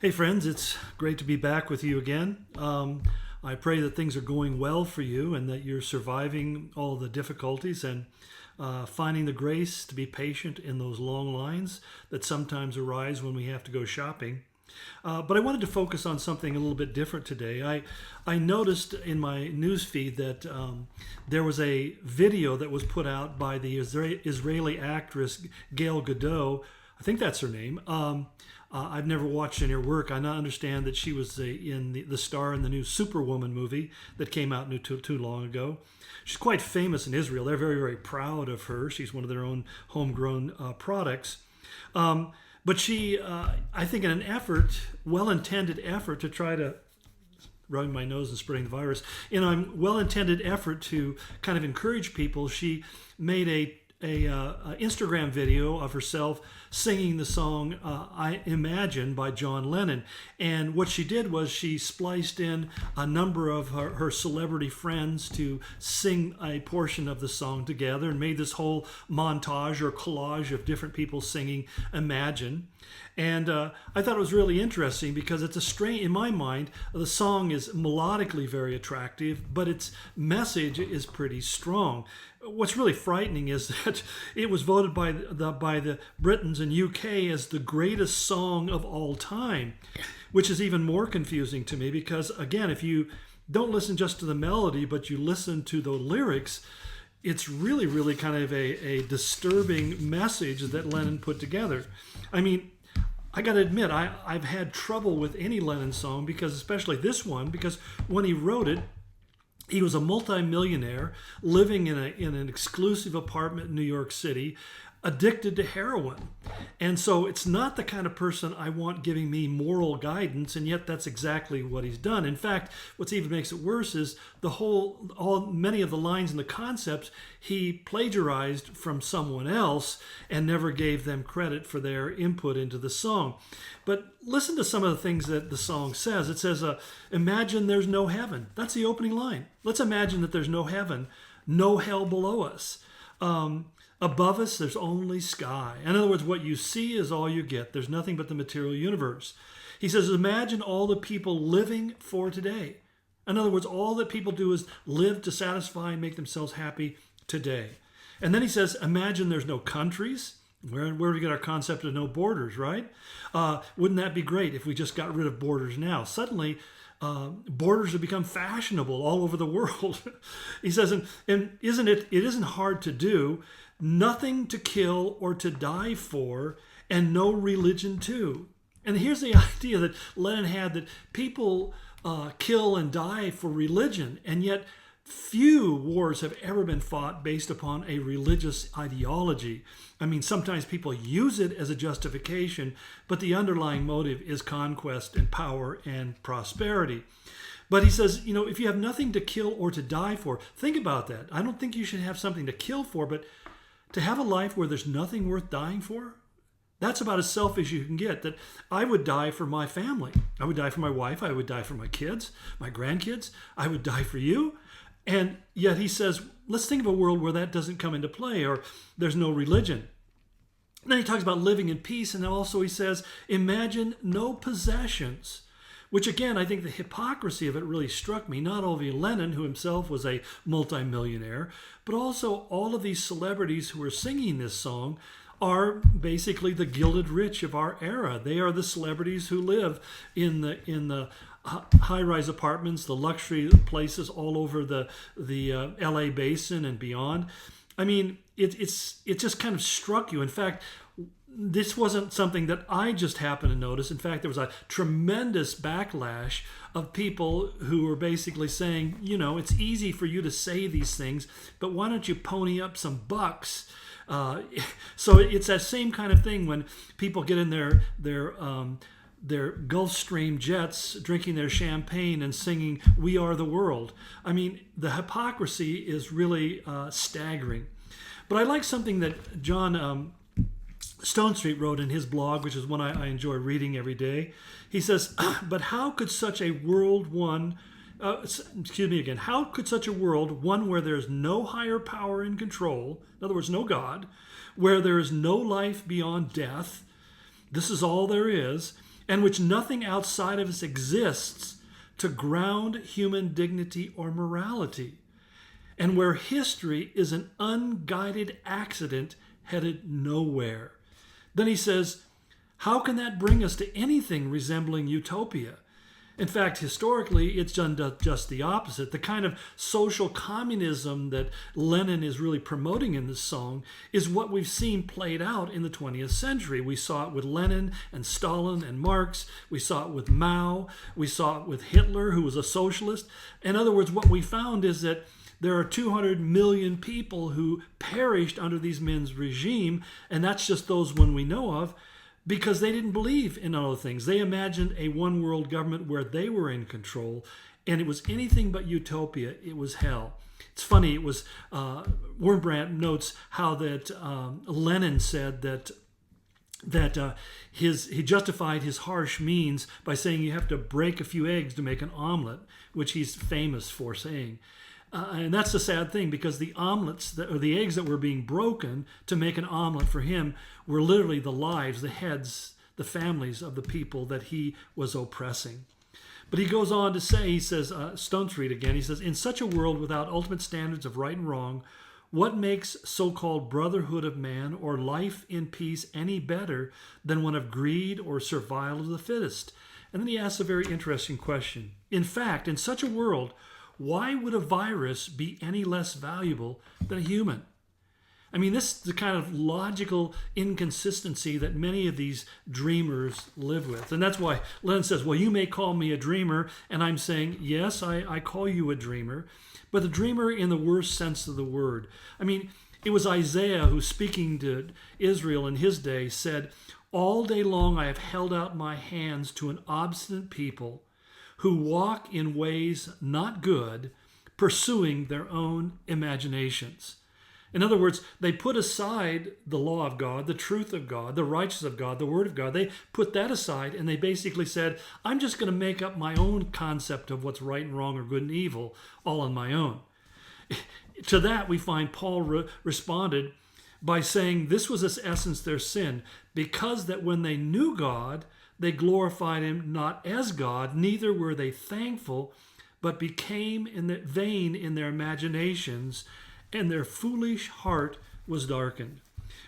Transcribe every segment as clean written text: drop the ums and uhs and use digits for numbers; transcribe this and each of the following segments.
Hey, friends, it's great to be back with you again. I pray that things are going well for you and that you're surviving all the difficulties and finding the grace to be patient in those long lines that sometimes arise when we have to go shopping. But I wanted to focus on something a little bit different today. I noticed in my news feed that there was a video that was put out by the Israeli actress Gail Gadot. I think that's her name. I've never watched any of her work. I now understand that she was in the star in the new Superwoman movie that came out too long ago. She's quite famous in Israel. They're very, very proud of her. She's one of their own homegrown products. But she, I think in an effort, well-intended effort to try to rubbing my nose and spreading the virus, in a well-intended effort to kind of encourage people, she made a Instagram video of herself singing the song I Imagine by John Lennon. And what she did was she spliced in a number of her celebrity friends to sing a portion of the song together and made this whole montage or collage of different people singing Imagine. And I thought it was really interesting because it's a strange, in my mind, the song is melodically very attractive, but its message is pretty strong. What's really frightening is that it was voted by the Britons in UK as the greatest song of all time, which is even more confusing to me because, again, if you don't listen just to the melody, but you listen to the lyrics, it's really, really kind of a disturbing message that Lennon put together. I mean, I got to admit, I've had trouble with any Lennon song, because especially this one, because when he wrote it, he was a multimillionaire living in an exclusive apartment in New York City, addicted to heroin. And so it's not the kind of person I want giving me moral guidance, and yet that's exactly what he's done. In fact, what even makes it worse is many of the lines and the concepts he plagiarized from someone else and never gave them credit for their input into the song. But listen to some of the things that the song says. It says, imagine there's no heaven. That's the opening line. Let's imagine that there's no heaven, no hell below us. Above us, there's only sky. In other words, what you see is all you get. There's nothing but the material universe. He says, imagine all the people living for today. In other words, all that people do is live to satisfy and make themselves happy today. And then he says, imagine there's no countries. Where do we get our concept of no borders, right? Wouldn't that be great if we just got rid of borders now? Suddenly, borders have become fashionable all over the world. He says, and it isn't hard to do, nothing to kill or to die for, and no religion too. And here's the idea that Lennon had, that people kill and die for religion, and yet few wars have ever been fought based upon a religious ideology. I mean, sometimes people use it as a justification, but the underlying motive is conquest and power and prosperity. But he says, if you have nothing to kill or to die for, think about that. I don't think you should have something to kill for, but to have a life where there's nothing worth dying for, that's about as selfish as you can get. That I would die for my family. I would die for my wife. I would die for my kids, my grandkids. I would die for you. And yet he says, let's think of a world where that doesn't come into play, or there's no religion. And then he talks about living in peace, and then also he says, imagine no possessions, which again, I think the hypocrisy of it really struck me. Not only Lennon, who himself was a multimillionaire, but also all of these celebrities who are singing this song are basically the gilded rich of our era. They are the celebrities who live in the high-rise apartments, the luxury places all over the LA basin and beyond. I mean, it just kind of struck you. In fact, this wasn't something that I just happened to notice. In fact, there was a tremendous backlash of people who were basically saying, it's easy for you to say these things, but why don't you pony up some bucks? So it's that same kind of thing when people get in their Gulfstream jets, drinking their champagne and singing "We Are the World." I mean, the hypocrisy is really staggering. But I like something that John Stone Street wrote in his blog, which is one I enjoy reading every day. He says, but how could such a world how could such a world, one where there's no higher power in control, in other words, no God, where there is no life beyond death, this is all there is, and which nothing outside of us exists to ground human dignity or morality, and where history is an unguided accident headed nowhere. Then he says, how can that bring us to anything resembling utopia? In fact, historically, it's done just the opposite. The kind of social communism that Lenin is really promoting in this song is what we've seen played out in the 20th century. We saw it with Lenin and Stalin and Marx. We saw it with Mao. We saw it with Hitler, who was a socialist. In other words, what we found is that there are 200 million people who perished under these men's regime, and that's just those one we know of, because they didn't believe in other things. They imagined a one world government where they were in control, and it was anything but utopia. It was hell. It's funny, it was, Wurmbrandt notes how that Lenin said that he justified his harsh means by saying you have to break a few eggs to make an omelet, which he's famous for saying. And that's the sad thing, because the the eggs that were being broken to make an omelet for him were literally the lives, the heads, the families of the people that he was oppressing. But he goes on to say, he says, Stonestreet again, he says, in such a world without ultimate standards of right and wrong, what makes so-called brotherhood of man or life in peace any better than one of greed or survival of the fittest? And then he asks a very interesting question. In fact, in such a world, why would a virus be any less valuable than a human? I mean, this is the kind of logical inconsistency that many of these dreamers live with. And that's why Lenin says, well, you may call me a dreamer. And I'm saying, yes, I call you a dreamer, but the dreamer in the worst sense of the word. I mean, it was Isaiah who, speaking to Israel in his day, said, all day long I have held out my hands to an obstinate people who walk in ways not good, pursuing their own imaginations. In other words, they put aside the law of God, the truth of God, the righteousness of God, the word of God. They put that aside, and they basically said, I'm just going to make up my own concept of what's right and wrong or good and evil all on my own. To that, we find Paul responded by saying this was in essence their sin, because that when they knew God, they glorified him not as God, neither were they thankful, but became vain in their imaginations, and their foolish heart was darkened.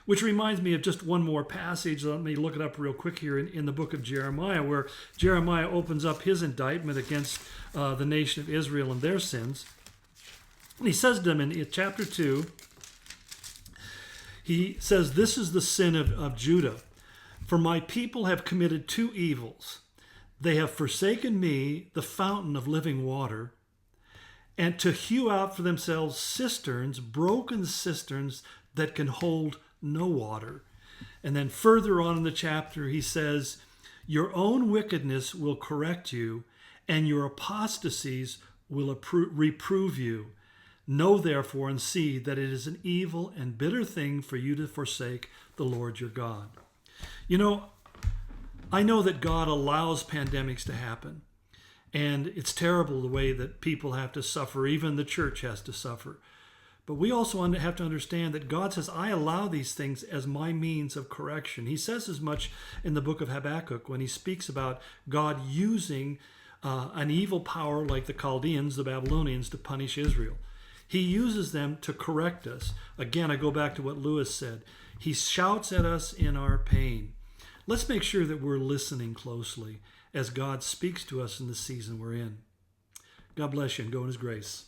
Which reminds me of just one more passage. Let me look it up real quick here in the book of Jeremiah, where Jeremiah opens up his indictment against the nation of Israel and their sins. And he says to them in chapter 2, he says, this is the sin of Judah. For my people have committed two evils. They have forsaken me, the fountain of living water, and to hew out for themselves cisterns, broken cisterns that can hold no water. And then further on in the chapter, he says, your own wickedness will correct you, and your apostasies will reprove you. Know therefore and see that it is an evil and bitter thing for you to forsake the Lord your God. You know, I know that God allows pandemics to happen, and it's terrible the way that people have to suffer. Even the church has to suffer. But we also have to understand that God says, I allow these things as my means of correction. He says as much in the book of Habakkuk when he speaks about God using an evil power like the Chaldeans, the Babylonians, to punish Israel. He uses them to correct us. Again, I go back to what Lewis said. He shouts at us in our pain. Let's make sure that we're listening closely as God speaks to us in the season we're in. God bless you and go in his grace.